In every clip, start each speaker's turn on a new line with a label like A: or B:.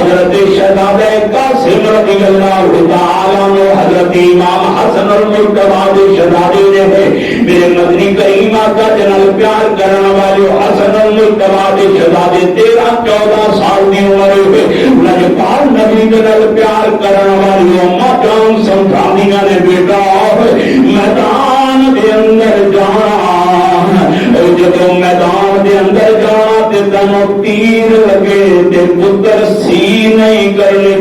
A: حضرت شہزادہ قاسم رضی اللہ تعالیٰ عنہ حضرت امام حسن المرتضی شہزادے نے میرے مدنی کریم آقا جنال پیار کرنے والے حسن المرتضی شہزادے 13-14 سال کی عمر ہوئے لجپال نبی جنال پیار کرنے والی اماں جان سمجھانیاں نے بیٹا میدان دے اندر جانا جب میدان دے اندر جانا تے تنو تیر لگے تے پتر سی نہیں کرنی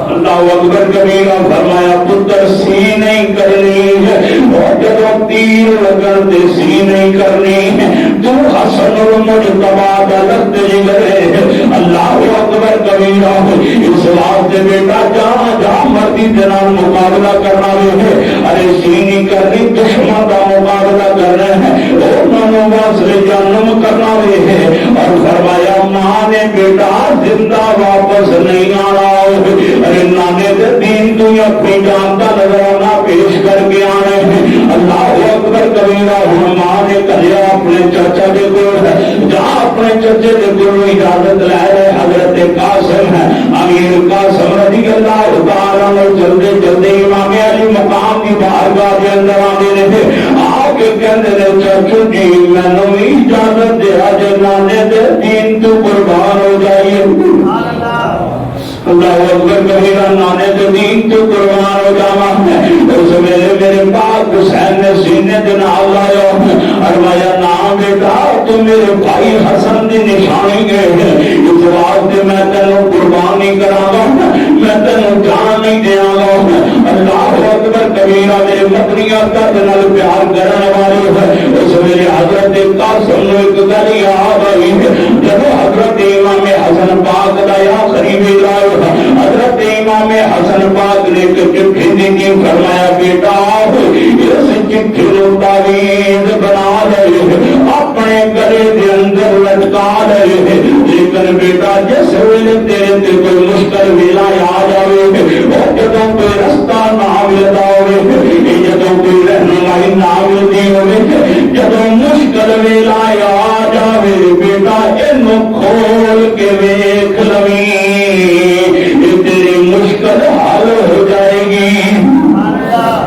A: اللہ اکبر کبیرہ فرمایا پتر سی نہیں کرنی اور جب تیر لگن تے سی نہیں کرنی تو حسن المجتبی دا لگتے جگرے اللہ اکبر کبیرہ اس واسطے بیٹا جہاں جہاں مرضی جناب مقابلہ کرنا ہے ارے سی نہیں کرنی دشمن کا مقابلہ کر رہے ہیں اور نانو واسرے جنم کرنا ہے اور فرمایا ماں نے بیٹا زندہ واپس نہیں آنا ارے نانے دے دین تو اپنی جان کا نظرانہ پیش کر کے آنے ہیں اللہ اکبر کبیرہ ہوں ماں نے کہا اپنے چچا کے گول ہے جہاں اپنے چچے کے گول اجازت لے رہے حضرت قاسم ہے امیر قاسم رضی اللہ تعالیٰ نے جلدے جلدے امام علی مقام کی بارگاہ کے اندر آنے رہے آگے کہنے رہے چچو جی میں نے اجازت دیا جو نانے دے دین تو قربان ہو جائیے اللہ اکبر کبیرہ نانے دے دین تو قربان ہو جاما اس میرے پاک حسین نے سینے جناب لایا فرمایا نام بیٹا تو میرے بھائی حسن دی نشانی گئے اس واسطے میں تینوں قربان نہیں کراں میں تینوں جان نہیں دیاں گا اللہ اکبر کبیرہ میرے مدنی آقا جناب پیار کرنے والے ہے اس میرے حضرت قاسم نے ایک گل یاد آئی جب حضرت امام حسن پاک دا آخری ویلا حضرت امام حسن پاک نے چٹھی دی فرمایا بیٹا اس چٹھی نو تعویذ بنا لے اپنے گلے دے اندر لٹکا لے لیکن بیٹا جس ویلے تیرے تے کوئی مشکل ویلا آ جاوے اور جدوں کوئی رستہ نہ ملدا ہوے جدوں کوئی رہنمائی نہ ملدی ہوے جدوں مشکل ویلا آ جاوے بیٹا اینو کھول کے ویکھ لویں تیری مشکل حل ہو جائے گی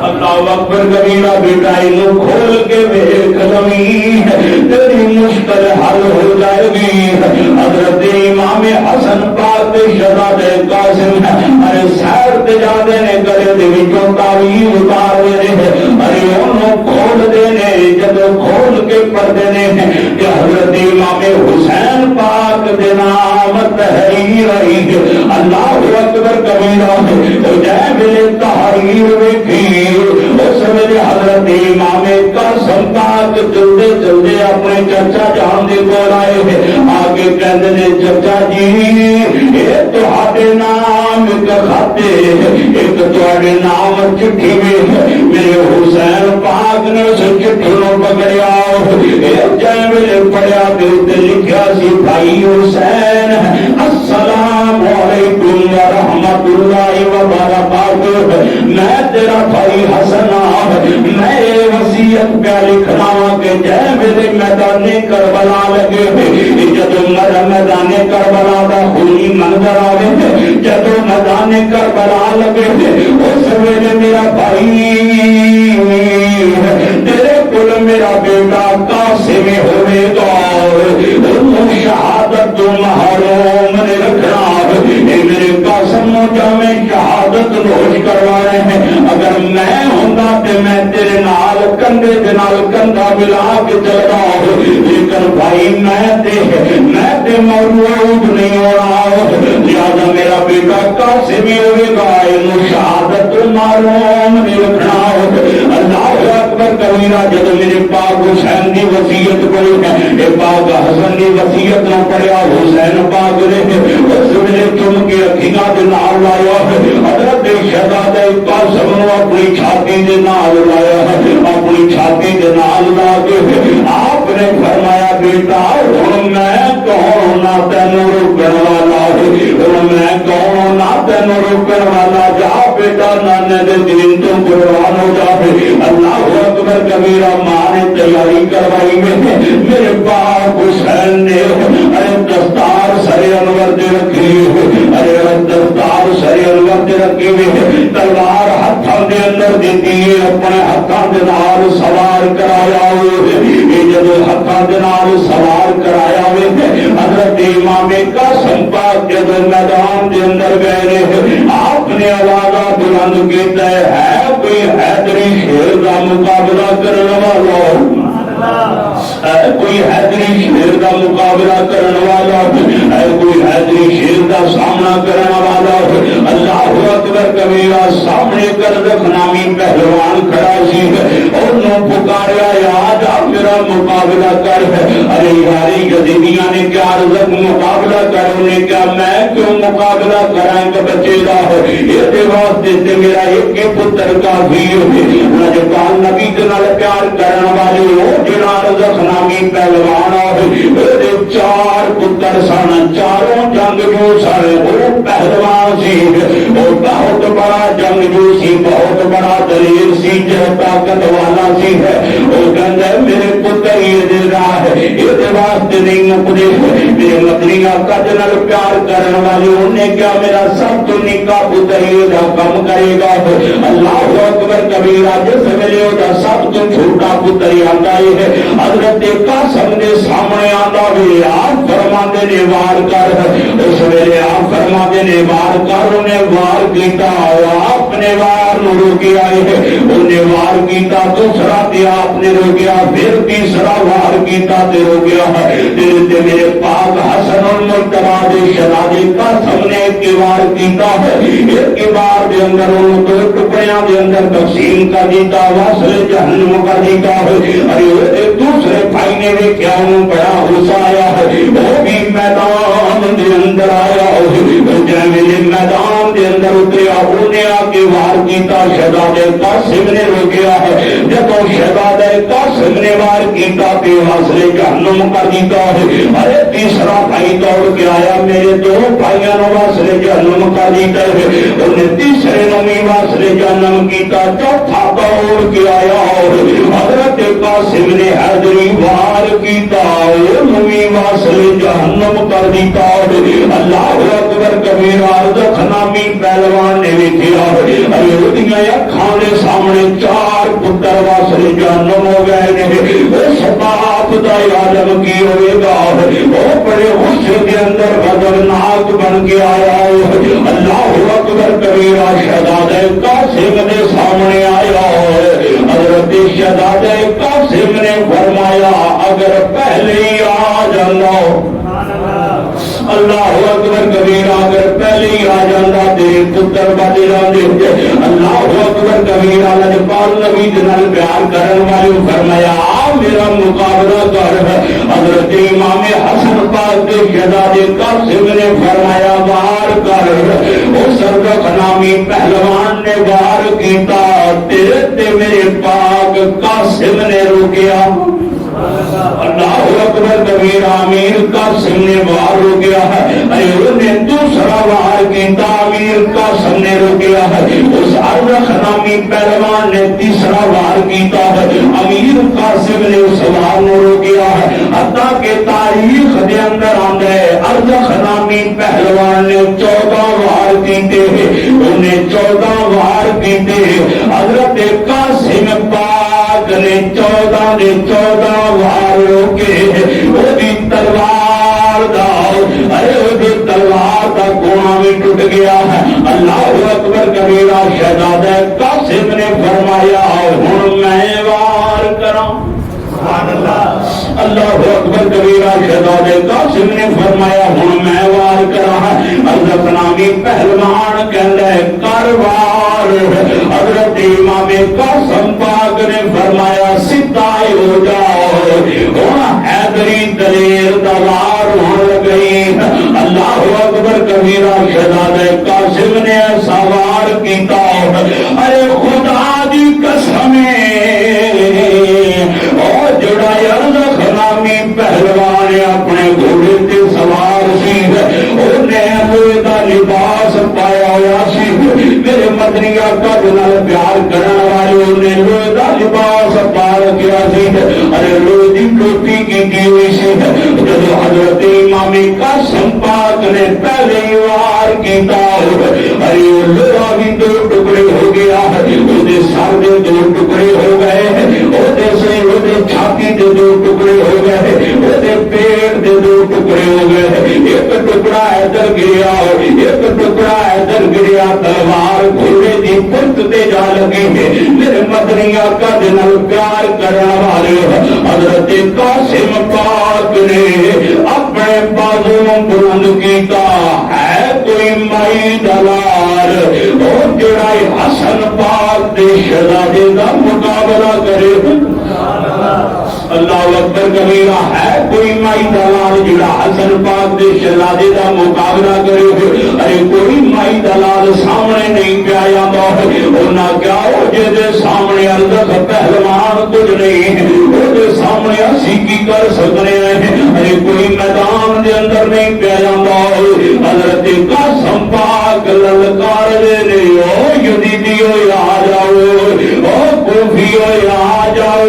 A: اللہ اکبر کبیرہ بیٹا انہوں کھول کے ویکھ لویں تیری مشکل حل ہو جائے گی حضرت امام حسن پاک شہزادہ قاسم ارے سیر تے جاندے نے گلے دے وچوں تعویذ اتار دے ارے انہوں کھول دینے جدوں کھول کے پڑھدے نے کہ حضرت امام حسین پاک دے نام تحریر رہی اللہ اکبر کبیرہ جے میرے تحریر ویکھی اس میرے حضرت امام قاسم پاک جلدے جلدے اپنے چچا جان دے کول آئے آگے کہندے نے چچا جی اے تہاڈے نام ایک خط ایک تہاڈے نام چٹھی میرے حسین پاک نے اس چٹھی نو پکڑیا جے میرے پڑھیا تے لکھیا سی بھائی حسین السلام علیکم ورحمۃ اللہ وبرکاتہ میں تیرا بھائی حسن میں وصیت پہ لکھنا کہ جے میرے میدان کربلا لگے جدو میدان کربلا دا خونی منظر آئے جدو میدان کربلا لگے اس ویلے میرا بھائی تیرے کل میرا بیٹا قاسم ہوئے گا شہادت تو محروم نے رکھنا میرے قاسم جا میں شہادت نوش کروا رہے ہیں اگر میں ہوں تو میں تیرے نال کندھے دے نال کندھا ملا کے چلتا ہوں لیکن بھائی میں تے موجود نہیں ہو رہا لہذا میرا بیٹا قاسم ہی ہوئے گا شہادت تو محروم نہیں رکھنا اللہ اکبر کبیرہ جب میرے پاک حسین کی وصیت پڑھی ہے یہ پاک حسن کی وصیت نہ پڑھیا حسین پاک نے اس ویلے چم کے اکھیاں دے نال لایا حضرت شہزادہ قاسم نو اپنی چھاتی دے نال لایا اپنی چھاتی دے نال لا کے آپ نے فرمایا بیٹا ہن میں کون نہ تینوں روکن والا ہن میں کون نہ تینوں روکن والا جا بیٹا نانے دے دین تو قربان ہو جا اللہ اکبر کبیرہ ماں نے تیاری کروائی میرے پاک حسین نے ارے دستار سرے انور دے رکھی رکھی ہوئی تلوار ہاتھوں کے اندر دیتی ہے اپنے ہاتھوں کے نال سوار کرایا ہوئے یہ جب ہاتھوں کے نال سوار کرایا ہوئے حضرت امام قاسم پاک جب میدان کے اندر گئے آپ نے آواز بلند کیتا ہے کوئی حیدری شیر کا مقابلہ کرنے والا کوئی حیدری شیر کا مقابلہ کرنے والا کوئی حیدری شیر کا سامنا کرنے والا اللہ اکبر کبیرہ سامنے کرزق نامی پہلوان کھڑا سی اور نو پکاریا یاد آپ میرا مقابلہ کر ارے یاری گدیدیاں نے کیا رزق مقابلہ کر انہیں کیا میں کیوں مقابلہ کرائیں کہ بچے دا یہ واسطے سے میرا ایک پتر کافی نجبان نبی کے نال پیار کرنے والے ہو جنا رزق نامی پہلوان چار پتر سن چاروں جنگجو سن وہ پہلوان سی وہ بہت بڑا جنگجو سی بہت بڑا دلیر سی جو طاقت والا سی ہے وہ کہتا ہے میرے پتر یہ دل رہا ہے یہ واسطے نہیں مکدے میرے مدنی آقا جنال پیار کرنے والے انہیں کیا میرا سب تو نکا پتر یہ دا کم کرے گا اللہ اکبر کبیرہ جس میرے دا سب تو چھوٹا پتر آتا ہے حضرت قاسم نے سامنے آتا بھی آپ فرماتے نے وار کر اس ویلے آپ فرماتے نے وار کر انہیں وار کیتا آپ نے وار روکیا ہے انہیں وار کیتا دوسرا بھی آپ نے روکیا پھر تیسرا وار کیتا تے روکیا تے میرے پاک حسن المرتبہ دے شہزادے قاسم نے ایک وار کیتا ہے ایک بار دے اندر ان دو ٹکڑیاں دے اندر تقسیم کر دیتا واسل جہنم کر دیتا ہے دوسرے بھائی نے بھی کیا بڑا غصہ آیا ہے وہ بھی میدان دے اندر آیا جب میدان دے اندر اتریا انہیں آ کے وار کیتا شہزادے قاسم نے روکیا ہے جب شہزادے قاسم نے وار کیتا کہ حاصل جہنم کر دیتا ہے ارے تیسرا بھائی دوڑ کے آیا میرے دو بھائیوں نے حاصل جہنم کر دیتا ہے انہیں تیسرے نمی حاصل جہنم کیتا چوتھا دوڑ کے آیا حضرت قاسم نے حیدری وار کیتا نمی حاصل جہنم کر دیتا اللہ اکبر کبیرہ رزق نامی پہلوان نے بھی کیا ارے اکھاں دے سامنے چار پتر واسل جہنم ہو گئے وہ سباب دا عالم کی ہوئے گا وہ بڑے غصے کے اندر خطرناک بن کے آیا اللہ اکبر کبیرہ شہزادہ قاسم نے سامنے آیا حضرت شہزادہ قاسم نے فرمایا اگر پہلے ہی آ جانا اللہ اکبر کبیرہ اگر پہلے ہی آ جانا تیرے پتر بچے جاندے اللہ اکبر کبیرہ لجپال نبی جنال پیار کرنے والے فرمایا میرا مقابلہ کر حضرت امام حسن پاک کے شہزادے قاسم نے فرمایا وار کر اس رزق نامی پہلوان نے وار کیتا تیرے تے میرے پاک قاسم نے روکیا اللہ اکبر کبیرہ امیر قاسم نے وار روکیا ہے انہیں دوسرا وار کیتا امیر قاسم نے روکیا ہے اس رزق نامی پہلوان نے تیسرا وار کیتا ہے امیر قاسم نے اس وار کو روکیا ہے حتیٰ کہ تاریخ دے اندر آندے رزق نامی پہلوان نے 14 وار کیتے انہیں 14 وار کیتے حضرت قاسم پاک نے 14 نے 14 وار روکے وہ بھی تلوار دا تلوار کا کونا بھی ٹوٹ گیا ہے اللہ اکبر کبیرہ شہزادہ قاسم نے فرمایا ہن میں وار کراں اللہ اکبر کبیرہ شہزادہ قاسم نے فرمایا ہن میں وار کراں حضرت نامی پہلوان کہندا ہے کر وار حضرت امام قاسم پاک نے فرمایا سیدھا ہو جاؤ ہن حیدری دلیر دوار ہو گئی اللہ اکبر کبیرہ شہزادہ قاسم نے ایسا وار کیتا ارے خدا دی قسم اور جڑا رزق نامی پہلوان اپنے گھوڑے تے سوار سی انہیں لوہے دا لباس پایا ہوا سی میرے مدنی آقا جنال پیار کرنے والے انہیں لوہے دا لباس پا رکھیا سی ارے لوہے دی ٹوپی کی ہوئی سی جب حضرت امام قاسم پاک نے پہلے وار کیتا ارے لوہا بھی ادھر گریا ایک ٹکڑا ادھر گریا تلوار گھوڑے دی پشت تے جا لگی ہے میرے مدنی آقا دے نال پیار کرن والے حضرت قاسم پاک نے اپنے بازو بلند کیتا ہے کوئی مائی دلال اور جڑا حسن پاک دے شہزادے دا مقابلہ کرے اللہ اکبر کبیرہ ہے کوئی مائی دلال جڑا حسن پاک دے شہزادے دا مقابلہ کرے ارے کوئی مائی دلال سامنے نہیں پیا جاندا انہاں کیا او جے دے سامنے ارزق پہلوان کچھ نہیں او دے سامنے اسی کی کر سکنے ہیں ارے کوئی میدان دے اندر نہیں پیا جاندا حضرت قاسم پاک للکار دے نے او یزیدیو آ جاؤ او کوفیو آ جاؤ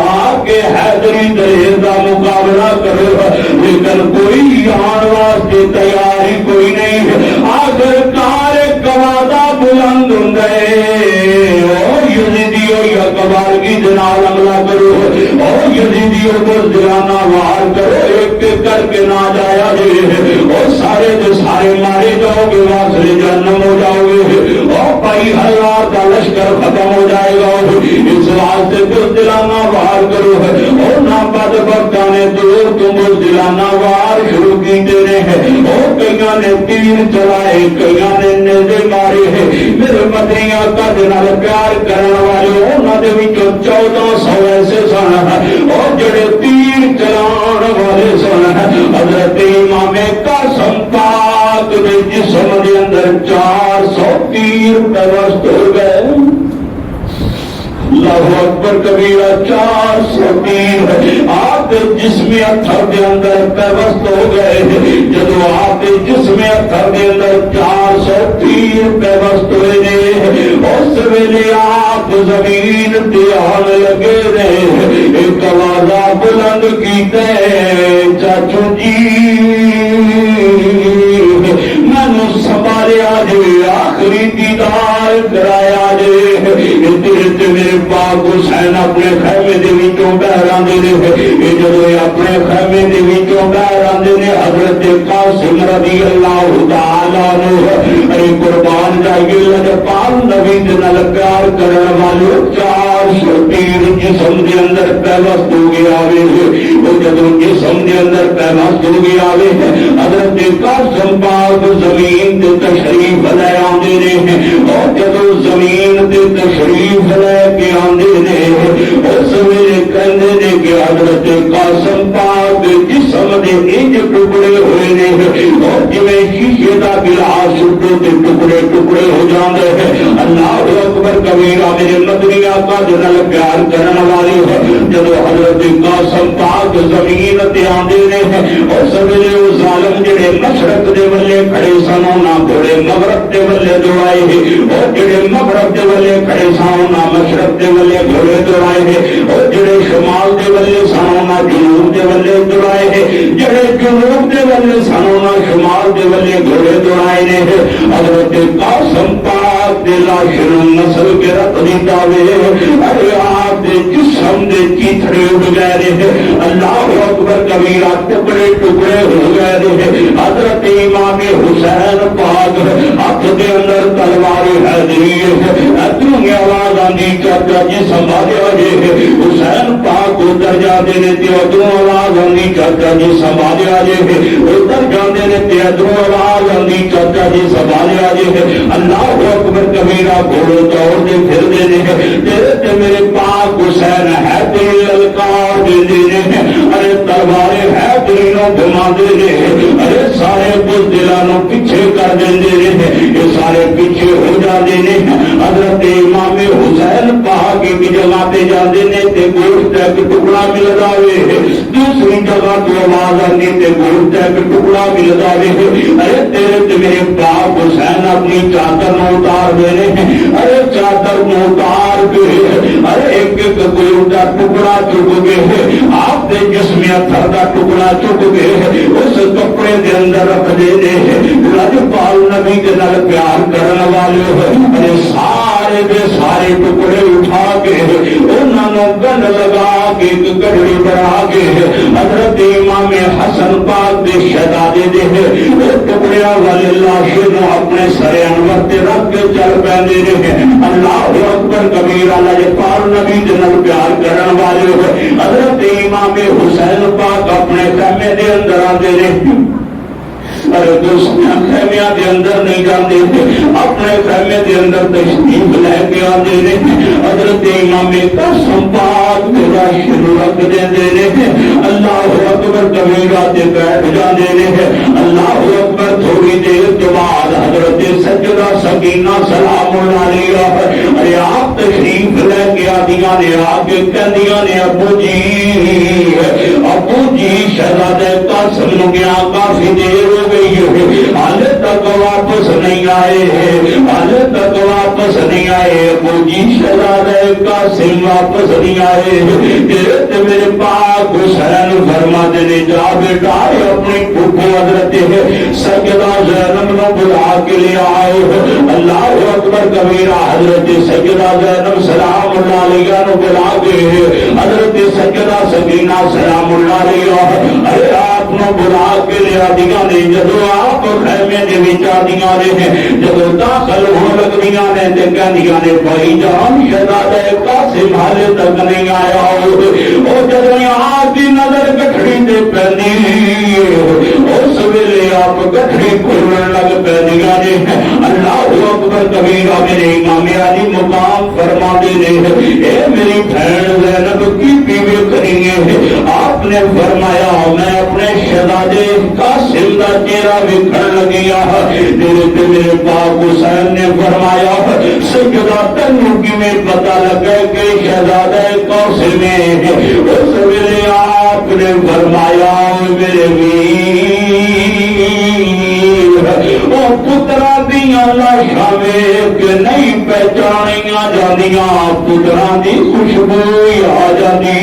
A: آ کے حیدری دلیل کا مقابلہ کرو لیکن کوئی آن واسطے تیاری کوئی نہیں آخر کار گوادہ بلند ہوں گئے یزیدیو یا کبارگی جنال عملہ کرو یزیدیو کو دلانا وار کرو ایک کر کے نہ جایا جے اور سارے جو سارے مارے جاؤ گے واسطے جنم ہو جاؤ گے اور بھائی ہزار کا لشکر ختم ہو جائے گا اس واسطے کو دلانا وار کرو اور نہ بد بختانے دور تم دلانا وار شروع کیتے رہے اور کئیاں نے تیر چلائے کئیاں نے نیزے مارے میرے مدنی آقا دے نال پیار کرن والے انہاں دے وچوں 1400 ایسے سن اور جڑے تیر چلان والے سن حضرت امام قاسم پاک دے جسم دے اندر 400 تیر پیوست ہو گئے اللہ اکبر کبیرہ 400 تیر آپ جسم اتھر دے اندر پیوست ہو گئے جدو آپ جسم اتھر دے اندر 400 تیر پیوست ہوئے نے اس ویلے آپ زمین تے آن لگے نے ایک آوازہ بلند کیتے چاچو جی مینو سنبھالیا جے آخری دیدار کرایا جے میرے پاک حسین اپنے خیمے دے وچوں باہر آندے نے جدوں اپنے خیمے دے وچوں باہر آندے نے حضرت قاسم رضی اللہ تعالی عنہ ارے قربان جائیے لجپال نبی دے نال پیار کرن والے 400 تیر جسم دے اندر پیوست ہو گیا وے او جدوں جسم دے اندر پیوست ہو گیا وے حضرت قاسم پاک زمین تے تشریف لے آندے نے اور جدوں زمین تے تشریف لے کے آندے نے اس ویلے کہندے نے کہ حضرت قاسم پاک جسم دے انج ٹکڑے ہوئے نے اور جویں شیشے دا گلاس ٹوٹے تے ٹکڑے ٹکڑے ہو جاندے ہیں اللہ اکبر کبیرہ میرے مدنی آقا دے نال پیار کرن والے جدوں حضرت قاسم پاک زمین تے آندے نے اس ویلے او ظالم جڑے مشرق دے ولے کھڑے سن نہ گھوڑے مغرب دے ولے دوڑائے اور جڑے مغرب دے ولے کھڑے سن نہ مشرق دے ولے گھوڑے دوڑائے اور جڑے شمال دے ولے سن نہ جنوب دے ولے دوڑائے جڑے جنوب دے ولے سن نہ شمال دے ولے گھوڑے دوڑائے نے حضرت قاسم پاک دے لاشن نسل کے رت دیتا وے ارے آپ دے جسم دے چیتھڑے اڑ گئے نے اللہ اکبر کبیرہ ٹکڑے ٹکڑے ہو گئے نے حضرت امام حسین پاک ہاتھ دے اندر تلوار حیدری ادھروں آواز آندی چاچا جی سنبھالیا جے حسین پاک ادھر جاندے نے تے ادھروں آواز آندی چاچا جی سنبھالیا جے ادھر جاندے نے تے ادھروں آواز آندی چاچا جی سنبھالیا جے اللہ اکبر کبیرہ گھوڑے دوڑ دے پھر دے نے تے میرے پاک حسین حیدری للکار دے نے ارے تلوار حیدری نو گھما دے نے ارے سارے بزدلاں نو پیچھے کر دیندے نے یہ سارے پیچھے ہو جاندے نے حضرت امام حسین پاک کی جگہ تے جاندے نے تے گوشت دا ٹکڑا ملدا وے دوسری جگہ تو آواز آندی تے گوشت دا ٹکڑا ملدا وے ارے تیرے تے میرے پاک حسین اپنی چادر نو اتار دے نے ارے چادر نو اتار کے ارے ایک ایک گوشت دا ٹکڑا چک کے آپ دے جسم اتھر دا ٹکڑا چک کے اس کپڑے دے اندر رکھ دے نے لجپال نبی دے نال پیار کرن والے ارے سارے سارے دے سارے ٹکڑے اٹھا کے انہوں نے گن لگا کے ایک گڑڑی بنا کے حضرت امام حسن پاک دے شہزادے دے ٹکڑے والے لاشے نو اپنے سر انور تے رکھ کے چل پیندے رہے۔ اللہ اکبر کبیرہ، اللہ پاک نبی دے نال پیار کرن والے حضرت امام حسین پاک اپنے خیمے دے اندر آندے رہے۔ ارے دوستیاں خیمیاں دے اندر نہیں جاندے تھے، اپنے خیمے دے اندر تشریف لے کے آندے رہے۔ حضرت امام قاسم پاک میرا شروع رکھ دے رہے۔ اللہ اکبر کبیرہ تے بیٹھ جاندے رہے۔ اللہ اکبر تھوڑی دیر کے بعد حضرت سجدہ سکینہ سلام اللہ علیہ ارے آپ تشریف لے کے آدیاں نے آ کے کہندیاں نے ابو جی شہزادہ قاسم نو گیا کافی دیر ہو گئی ہے، حال تک واپس نہیں آئے، حال تک واپس نہیں آئے، ابو جی شہزادہ قاسم واپس نہیں آئے۔ میرے پاک حسین فرماتے نے جا بیٹا اپنی پھوپھو حضرت سیدہ زینب نو بلا کے لے آئے۔ اللہ اکبر کبیرہ، حضرت سیدہ زینب سلام اللہ علیہ نو بلا کے حضرت سیدہ سکینہ سلام اللہ علیہ ارے آپ نو بلا کے لے آدیاں نے جدو آپ خیمے دے وچ آدیاں نے جدو داخل ہون لگدیاں نے تے کہندیاں نے بھائی جان شہزادہ قاسم حالے تک نہیں آیا۔ او جدو آپ دی نظر گٹھڑی تے پیندی اس ویلے آپ گٹھڑی کھلن لگ پیندیاں نے۔ اللہ اکبر کبیرہ، میرے امام علی مقام فرماندے نے اے میری بہن زینب کی بیوی کریں گے۔ آپ نے فرمایا میں اپنے شہزادے قاسم دا چہرہ ویکھن لگیا، میرے پاک حسین نے فرمایا سیدہ تینوں کیویں پتہ لگا کہ شہزادہ قاسم ہے؟ اس ویلے آپ نے فرمایا میرے او پترا دیاں لاشاں ویکھ کے نہیں پہچانیاں جاندیاں، پتراں دی خوشبو آ جاندی۔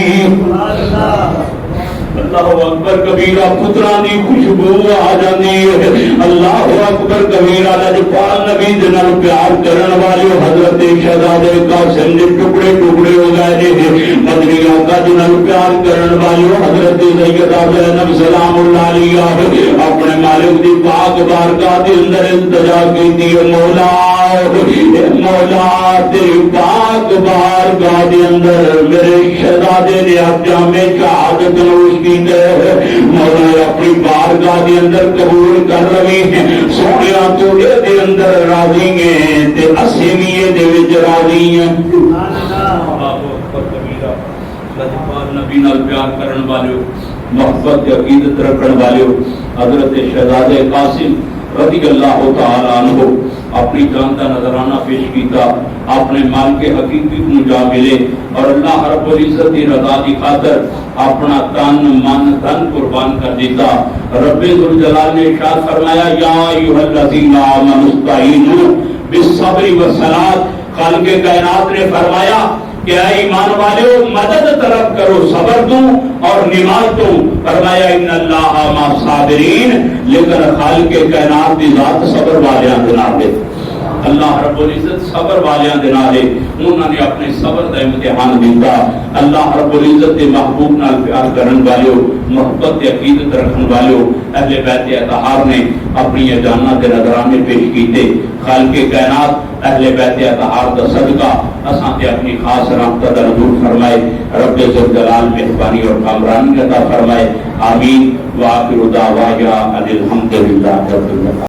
A: اللہ اکبر کبیرہ، پتراں دی خوشبو آ جاندی ہے۔ اللہ اکبر کبیرہ، لجپال نبی دے نال پیار کرن والے حضرت شہزادے قاسم دے ٹکڑے ٹکڑے ہو گئے نے۔ مدنی آقا دے نال پیار کرن والے حضرت سیدہ زینب سلام اللہ علیہ اپنے مالک دی پاک بارگاہ دے اندر التجا کیتی، مولا مولا تیری پاک بارگاہ دے اندر میرے شہزادے نے جامع شہادت نوش کی ہے، مولا اپنی بارگاہ دے اندر قبول کر رہی ہیں۔ سونیا تو دے اندر راضی ہیں تے اسی بھی دے وچ راضی ہیں۔ لجپال نبی نال پیار کرن والے، محبت عقیدت رکھن والے حضرت شہزادے قاسم رضی اللہ تعالی عنہ اپنی جان کا نذرانہ پیش کیتا، اپنے مال کے حقیقی کو جا ملے اور اللہ رب العزت کی رضا کی خاطر اپنا تن من دھن قربان کر دیتا۔ رب ذوالجلال نے ارشاد فرمایا یا ایھا الذین آمنوا استعینوا بالصبر والصلاۃ، خالق کائنات نے فرمایا کہ اے ایمان والو مدد طلب کرو صبر تو اور نماز تو، فرمایا ان اللہ مع الصابرین، لیکن خالق کائنات دی ذات صبر والیاں دے نال ہے۔ اللہ رب العزت صبر والیاں دے نال ہے، انہوں نے اپنے صبر دا امتحان دیتا۔ اللہ رب العزت دے محبوب نال پیار کرن والے، محبت عقیدت رکھن والے اہل بیت اطہار نے اپنی جاناں دے نذرانے پیش کیتے۔ خالق کائنات اہل بیت اطہار دا صدقہ اساں تے اپنی خاص رحمت دا نزول فرمائے، رب ذوالجلال مہربانی اور کامرانی عطا فرمائے، آمین۔ وآخر دعوانا ان الحمد للہ رب العالمین۔